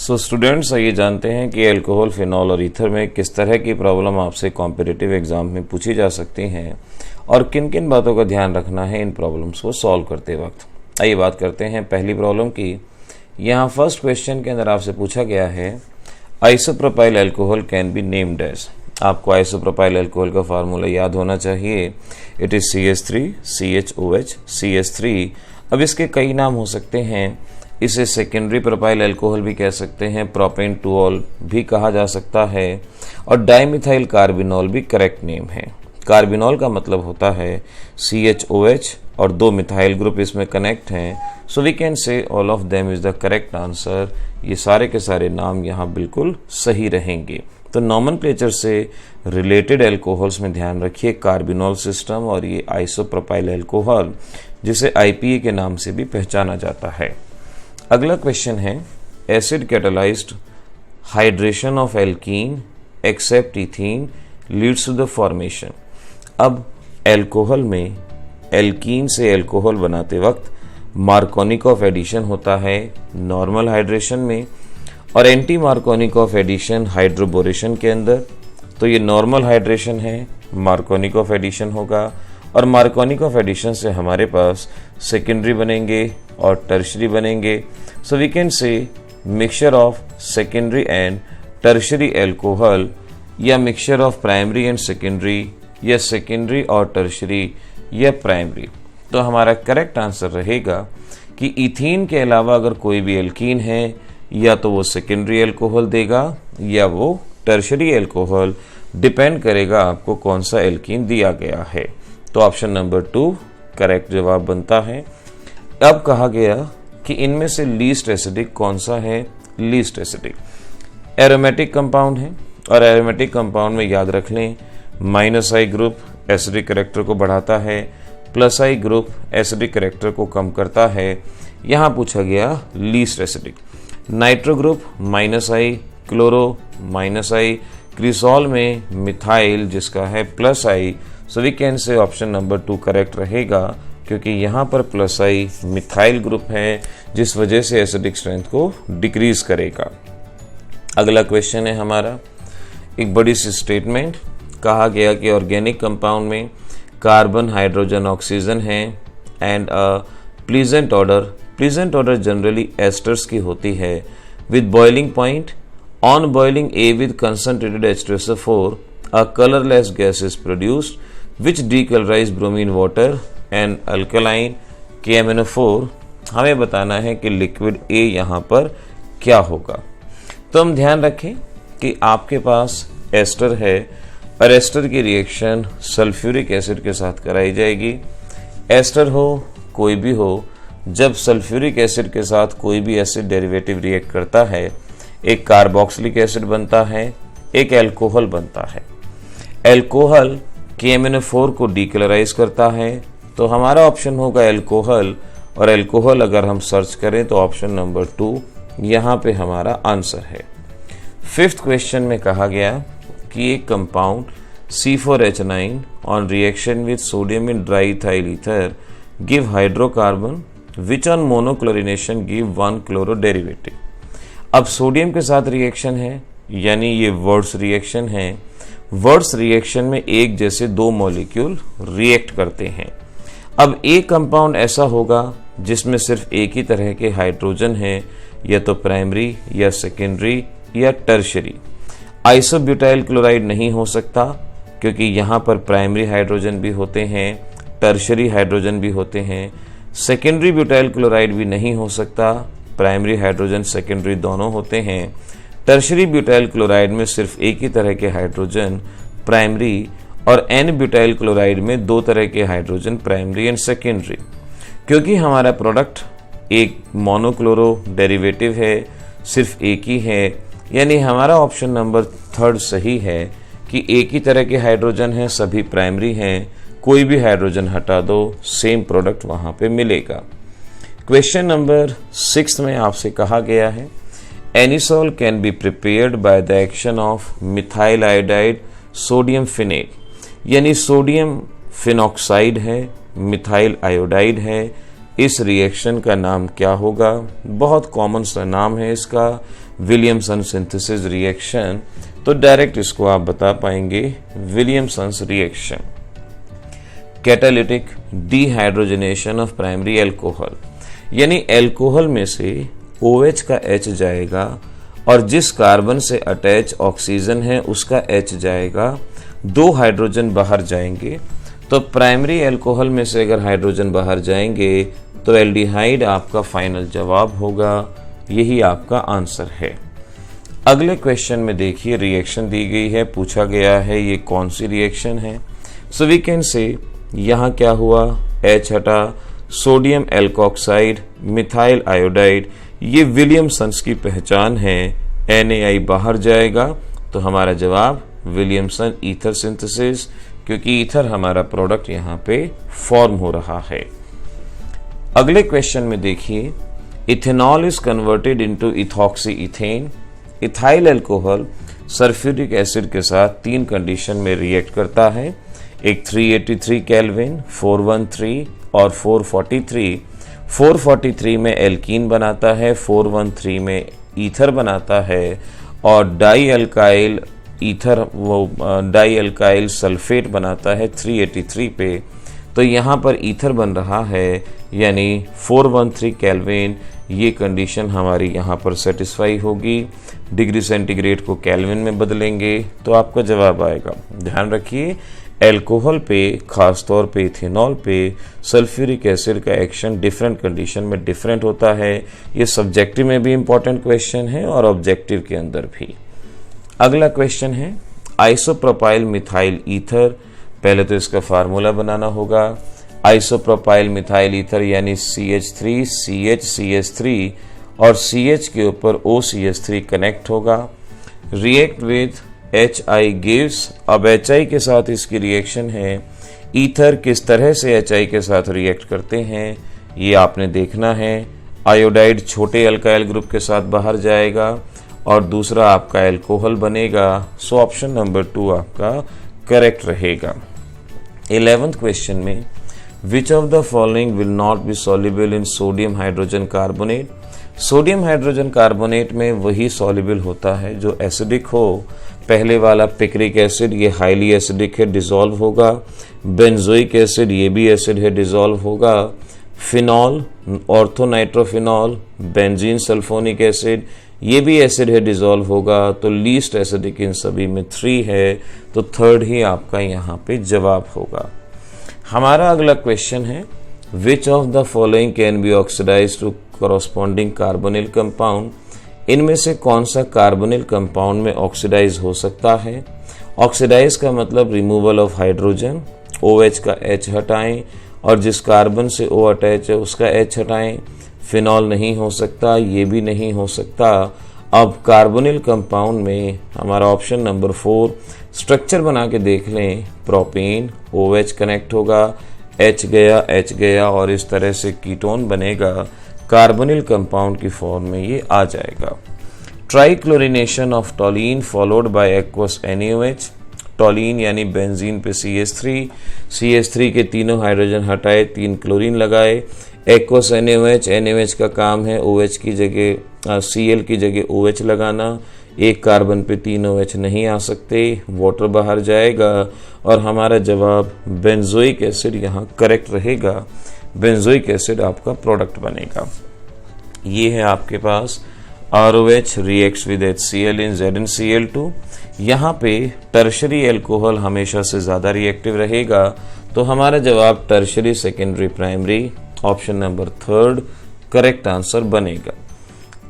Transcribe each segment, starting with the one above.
So students, आइए जानते हैं कि अल्कोहल, फिनॉल और ईथर में किस तरह की प्रॉब्लम आपसे कॉम्पिटिटिव एग्जाम में पूछी जा सकती हैं और किन किन बातों का ध्यान रखना है इन प्रॉब्लम्स को सॉल्व करते वक्त। आइए बात करते हैं पहली प्रॉब्लम की। यहाँ फर्स्ट क्वेश्चन के अंदर आपसे पूछा गया है isopropyl alcohol can be named as. आपको आइसोप्रोपाइल अल्कोहल का फार्मूला याद होना चाहिए। It is CH3 CHOH CH3। अब इसके कई नाम हो सकते हैं। इसे सेकेंडरी प्रोपाइल अल्कोहल भी कह सकते हैं, प्रोपेन टूऑल भी कहा जा सकता है और डाइमिथाइल कार्बिनॉल भी करेक्ट नेम है। कार्बिनॉल का मतलब होता है CHOH और दो मिथाइल ग्रुप इसमें कनेक्ट हैं, so we can say all of them is the correct answer. ये सारे के सारे नाम यहाँ बिल्कुल सही रहेंगे। तो नॉमेनक्लेचर से रिलेटेड अल्कोहल्स में ध्यान रखिए कार्बिनॉल सिस्टम और ये आइसोप्रोपाइल अल्कोहल जिसे IPA के नाम से भी पहचाना जाता है। अगला क्वेश्चन है acid catalysed hydration of alkene except ethene leads to the formation. अब एल्कोहल में एल्कीन से एल्कोहल बनाते वक्त मार्कोनिकॉफ एडिशन होता है नॉर्मल हाइड्रेशन में और एंटी मार्कोनिकॉफ एडिशन हाइड्रोबोरेशन के अंदर। तो ये नॉर्मल हाइड्रेशन है, मार्कोनिकॉफ एडिशन होगा और मार्कोनिकॉफ एडिशन से हमारे पास सेकेंडरी बनेंगे और टर्शरी बनेंगे। So we can say mixture of secondary and tertiary alcohol या mixture of primary and secondary या सेकेंडरी और टर्शरी या प्राइमरी। तो हमारा करेक्ट आंसर रहेगा कि इथीन के अलावा अगर कोई भी एल्कीन है या तो वो सेकेंडरी एल्कोहल देगा या वो टर्शरी एल्कोहल, डिपेंड करेगा आपको कौन सा एल्कीन दिया गया है। तो ऑप्शन नंबर 2 करेक्ट जवाब बनता है। अब कहा गया कि इनमें से लीस्ट एसिडिक कौन सा है। लीस्ट एसिडिक एरोमेटिक कंपाउंड है और एरोमेटिक कंपाउंड में याद रख लें -I ग्रुप एसिडिक कैरेक्टर को बढ़ाता है, +I ग्रुप एसिडिक कैरेक्टर को कम करता है। यहाँ पूछा गया least acidic. Nitro group -I, chloro -I, cresol में मिथाइल जिसका है +I। So we can say option number 2 correct रहेगा क्योंकि यहाँ पर +I मिथाइल ग्रुप है जिस वजह से एसिडिक स्ट्रेंथ को डिक्रीज करेगा। अगला क्वेश्चन है हमारा एक बड़ी सी स्टेटमेंट। कहा गया कि ऑर्गेनिक कंपाउंड में कार्बन, हाइड्रोजन, ऑक्सीजन है and pleasant order. Pleasant order generally asters की होती है with boiling point. On boiling A with concentrated H2SO4 a colorless gas is produced which decolorize bromine water and alkaline KMNO4। हमें बताना है कि liquid A यहाँ पर क्या होगा। तो हम ध्यान रखें कि आपके पास एस्टर है और एस्टर की रिएक्शन सल्फ्यूरिक एसिड के साथ कराई जाएगी। एस्टर हो कोई भी हो, जब सल्फ्यूरिक एसिड के साथ कोई भी एसिड डेरिवेटिव रिएक्ट करता है एक कार्बोक्सिलिक एसिड बनता है, एक एल्कोहल बनता है। एल्कोहल KMNO4 को डीकलराइज करता है, तो हमारा ऑप्शन होगा एल्कोहल। और एल्कोहल अगर हम सर्च करें तो ऑप्शन नंबर 2 यहाँ पे हमारा आंसर है। 5th क्वेश्चन में कहा गया कि एक compound C4H9 on reaction with sodium in diethyl ether give hydrocarbon which on monochlorination give 1 chloro derivative. अब सोडियम के साथ रिएक्शन है यानी ये वर्ड्स रिएक्शन है। वर्ड्स रिएक्शन में एक जैसे दो मॉलिक्यूल रिएक्ट करते हैं। अब एक कंपाउंड ऐसा होगा जिसमें सिर्फ एक ही तरह के हाइड्रोजन है, या तो प्राइमरी या सेकेंडरी या टर्शरी। आइसोब्यूटाइल क्लोराइड नहीं हो सकता क्योंकि यहाँ पर प्राइमरी हाइड्रोजन भी होते हैं, टर्शरी हाइड्रोजन भी होते हैं। सेकेंडरी ब्यूटाइल क्लोराइड भी नहीं हो सकता, प्राइमरी हाइड्रोजन सेकेंडरी दोनों होते हैं। टर्शरी ब्यूटाइल क्लोराइड में सिर्फ एक ही तरह के हाइड्रोजन प्राइमरी और N ब्यूटाइल क्लोराइड में दो तरह के हाइड्रोजन प्राइमरी एंड सेकेंडरी। क्योंकि हमारा प्रोडक्ट एक मोनोक्लोरो डेरिवेटिव है, सिर्फ एक ही है, यानी हमारा ऑप्शन नंबर 3 सही है कि एक ही तरह के हाइड्रोजन हैं, सभी प्राइमरी हैं, कोई भी हाइड्रोजन हटा दो सेम प्रोडक्ट वहां पे मिलेगा। क्वेश्चन नंबर 6 में आपसे कहा गया है anisole can be prepared by the action of methyl iodide sodium phenate, यानी सोडियम फिनॉक्साइड है, मिथाइल आयोडाइड है। इस रिएक्शन का नाम क्या होगा? बहुत कॉमन सा नाम है इसका, विलियमसन सिंथेसिस रिएक्शन, तो डायरेक्ट इसको आप बता पाएंगे Williamson's reaction. Catalytic dehydrogenation of primary alcohol, यानी एल्कोहल में से OH का H जाएगा और जिस कार्बन से अटैच ऑक्सीजन है उसका H जाएगा, 2 हाइड्रोजन बाहर जाएंगे। तो प्राइमरी एल्कोहल में से अगर हाइड्रोजन बाहर जाएंगे तो एल्डिहाइड आपका फाइनल जवाब होगा। यही आपका आंसर है। अगले क्वेश्चन में देखिए रिएक्शन दी गई है, पूछा गया है ये कौन सी रिएक्शन है। सो वी कैन से यहाँ क्या हुआ, H हटा, सोडियम एल्कोक्साइड, मिथाइल आयोडाइड, ये विलियमसन्स की पहचान है। NaI बाहर जाएगा तो हमारा जवाब विलियमसन ईथर सिंथेसिस, क्योंकि ईथर हमारा प्रोडक्ट यहाँ पे फॉर्म हो रहा है। अगले क्वेश्चन में देखिए, ethanol is converted into ethoxy ethane. Ethyl alcohol sulphuric acid के साथ 3 कंडीशन में रिएक्ट करता है, एक 383 केल्विन, 413 और 443। 443 में एल्कीन बनाता है, 413 में ईथर बनाता है और die alkyl ether die alkyl sulphate बनाता है 383 पे। तो यहाँ पर ईथर बन रहा है, यानी 413 केल्विन, ये कंडीशन हमारी यहाँ पर सेटिस्फाई होगी। डिग्री सेंटीग्रेड को केल्विन में बदलेंगे तो आपका जवाब आएगा। ध्यान रखिए, एल्कोहल पे, खासतौर पे इथेनॉल पे सल्फ्यूरिक एसिड का एक्शन डिफरेंट कंडीशन में डिफरेंट होता है। ये सब्जेक्टिव में भी इंपॉर्टेंट क्वेश्चन है और ऑब्जेक्टिव के अंदर भी। अगला क्वेश्चन है आइसोप्रोपाइल मिथाइल ईथर। पहले तो इसका फार्मूला बनाना होगा। आइसोप्रोपाइल मिथाइल ईथर यानी CH3 CH और CH के ऊपर OCH3 कनेक्ट होगा। रिएक्ट विथ HI गिव्स, अब HI के साथ इसकी रिएक्शन है। ईथर किस तरह से HI के साथ रिएक्ट करते हैं ये आपने देखना है। आयोडाइड छोटे अल्काइल ग्रुप के साथ बाहर जाएगा और दूसरा आपका एल्कोहल बनेगा। सो ऑप्शन नंबर 2 आपका करेक्ट रहेगा। 11th क्वेश्चन में विच of the following will not be soluble in sodium hydrogen carbonate. Sodium hydrogen carbonate में वही सॉल्युबल होता है जो एसिडिक हो। पहले वाला पिक्रिक एसिड ये हाईली एसिडिक है, डिसॉल्व होगा। बेंजोइक एसिड ये भी एसिड है, डिसॉल्व होगा। Phenol, orthonitrophenol, benzene sulphonic acid ये भी एसिड है, डिसॉल्व होगा। तो लीस्ट एसिडिक इन सभी में 3 है, तो 3rd ही आपका यहाँ पे जवाब होगा। हमारा अगला क्वेश्चन है which of the following can be oxidise to corresponding carbonyl compound. इनमें से कौन सा कार्बोनिल कंपाउंड में ऑक्सीडाइज हो सकता है। ऑक्सीडाइज का मतलब रिमूवल ऑफ हाइड्रोजन, OH का H हटाएं और जिस कार्बन से O अटैच है उसका H हटाएं। फिनॉल नहीं हो सकता, ये भी नहीं हो सकता। अब कार्बोनिल कंपाउंड में हमारा ऑप्शन नंबर 4 स्ट्रक्चर बना के देख लें। प्रोपेन, OH कनेक्ट होगा, H गया और इस तरह से कीटोन बनेगा। कार्बोनिल कंपाउंड की फॉर्म में ये आ जाएगा। Trichlorination of toluene followed by aqueous NaOH। Toluene यानी बेंजीन पे CH3 के तीनों हाइड्रोजन हटाए, 3 क्लोरीन लगाए। एक्वस NaOH का काम है OH की जगह Cl की जगह OH लगाना। एक कार्बन पे 3 OH नहीं आ सकते, वाटर बाहर जाएगा और हमारा जवाब बेंजोइक एसिड यहाँ करेक्ट रहेगा। बेंजोइक एसिड आपका प्रोडक्ट बनेगा। ये है आपके पास ROH reacts with HCl in ZnCl2। यहाँ पे टर्शरी एल्कोहल हमेशा से ज़्यादा रिएक्टिव रहेगा, तो हमारा जवाब tertiary, secondary, primary, option number 3rd correct answer बनेगा।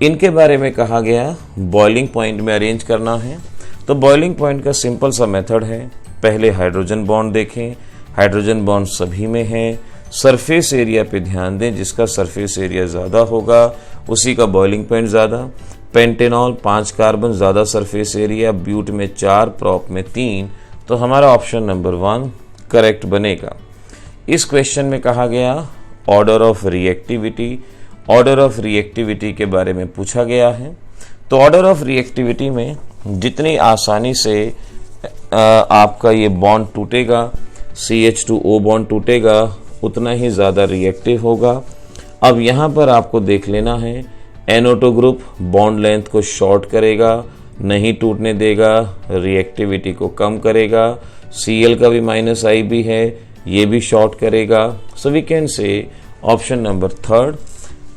इनके बारे में कहा गया बॉइलिंग पॉइंट में अरेंज करना है। तो बॉइलिंग पॉइंट का सिंपल सा मेथड है, पहले हाइड्रोजन बॉन्ड देखें। हाइड्रोजन बॉन्ड सभी में है। सरफेस एरिया पे ध्यान दें, जिसका सरफेस एरिया ज़्यादा होगा उसी का बॉइलिंग पॉइंट ज़्यादा। पेंटेनॉल 5 कार्बन, ज़्यादा सरफेस एरिया। ब्यूट में 4, प्रॉप में 3, तो हमारा ऑप्शन नंबर 1 करेक्ट बनेगा। इस क्वेश्चन में कहा गया order of reactivity. Order of reactivity के बारे में पूछा गया है। तो ऑर्डर ऑफ रिएक्टिविटी में जितनी आसानी से आपका ये बॉन्ड टूटेगा, CH2O बॉन्ड टूटेगा, उतना ही ज़्यादा रिएक्टिव होगा। अब यहाँ पर आपको देख लेना है NO2 ग्रुप बॉन्ड लेंथ को शॉर्ट करेगा, नहीं टूटने देगा, रिएक्टिविटी को कम करेगा। Cl का भी -I भी है, ये भी शॉर्ट करेगा। So we can say option number 3।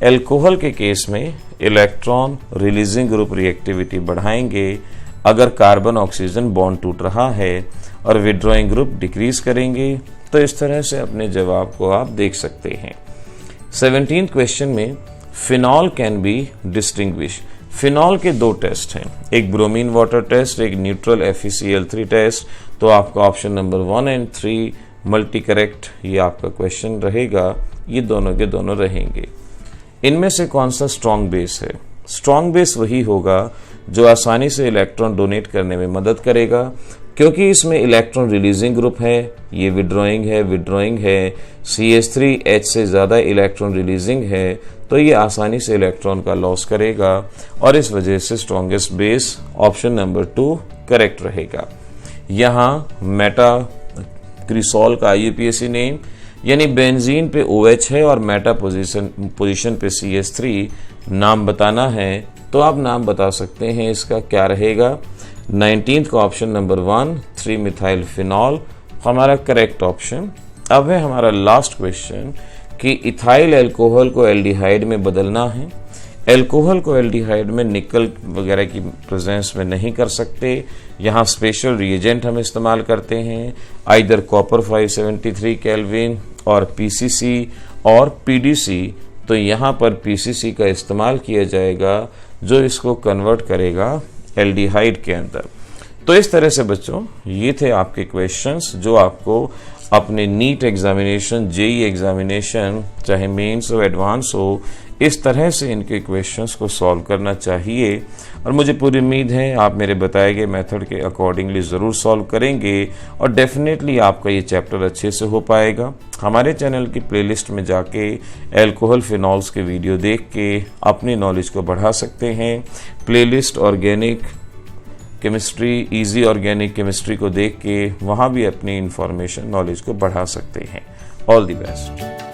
Alcohol के केस में इलेक्ट्रॉन रिलीजिंग ग्रुप रिएक्टिविटी बढ़ाएंगे अगर कार्बन ऑक्सीजन बॉन्ड टूट रहा है, और विड्रॉइंग ग्रुप डिक्रीज करेंगे। तो इस तरह से अपने जवाब को आप देख सकते हैं। 17th क्वेश्चन में phenol can be distinguish. Phenol के 2 टेस्ट हैं, एक ब्रोमीन वाटर टेस्ट, एक न्यूट्रल FeCl3 टेस्ट। तो आपका ऑप्शन नंबर 1 और 3 मल्टी करेक्ट ये आपका क्वेश्चन रहेगा, ये दोनों के दोनों रहेंगे। इनमें से कौन सा स्ट्रॉन्ग बेस है? स्ट्रॉन्ग बेस वही होगा जो आसानी से इलेक्ट्रॉन डोनेट करने में मदद करेगा, क्योंकि इसमें इलेक्ट्रॉन रिलीजिंग ग्रुप है, ये विड्रॉइंग है, CH3H से ज़्यादा इलेक्ट्रॉन रिलीजिंग है, तो ये आसानी से इलेक्ट्रॉन का लॉस करेगा, और इस वजह से strongest base option number 2 correct रहेगा। यहाँ मेटा क्रिसॉल का IUPAC नेम, यानी बेंजीन पे OH है और मेटा पोजीशन पे CH3 नाम बताना है, तो आप नाम बता सकते हैं इसका क्या रहेगा। 19th का ऑप्शन नंबर 1 3 मिथाइल फिनॉल हमारा करेक्ट ऑप्शन। अब है हमारा लास्ट क्वेश्चन कि इथाइल एल्कोहल को एल्डिहाइड में बदलना है। एल्कोहल को एल्डिहाइड में निकल वगैरह की प्रेजेंस में नहीं कर सकते, यहाँ स्पेशल रिएजेंट हम इस्तेमाल करते हैं, आइदर कॉपर 573 केल्विन और PCC और PDC। तो यहाँ पर PCC का इस्तेमाल किया जाएगा जो इसको कन्वर्ट करेगा एल्डिहाइड के अंदर। तो इस तरह से बच्चों ये थे आपके क्वेश्चंस जो आपको अपने नीट एग्जामिनेशन, JEE एग्जामिनेशन, चाहे मेंस हो एडवांस हो, इस तरह से इनके क्वेश्चंस को सॉल्व करना चाहिए। और मुझे पूरी उम्मीद है आप मेरे बताए गए मेथड के अकॉर्डिंगली ज़रूर सॉल्व करेंगे और डेफिनेटली आपका ये चैप्टर अच्छे से हो पाएगा। हमारे चैनल की प्लेलिस्ट में जाके एल्कोहल फिनॉल्स के वीडियो देख के अपनी नॉलेज को बढ़ा सकते हैं। Playlist organic chemistry, easy organic chemistry को देख के वहाँ भी अपनी इंफॉर्मेशन, नॉलेज को बढ़ा सकते हैं। All the best.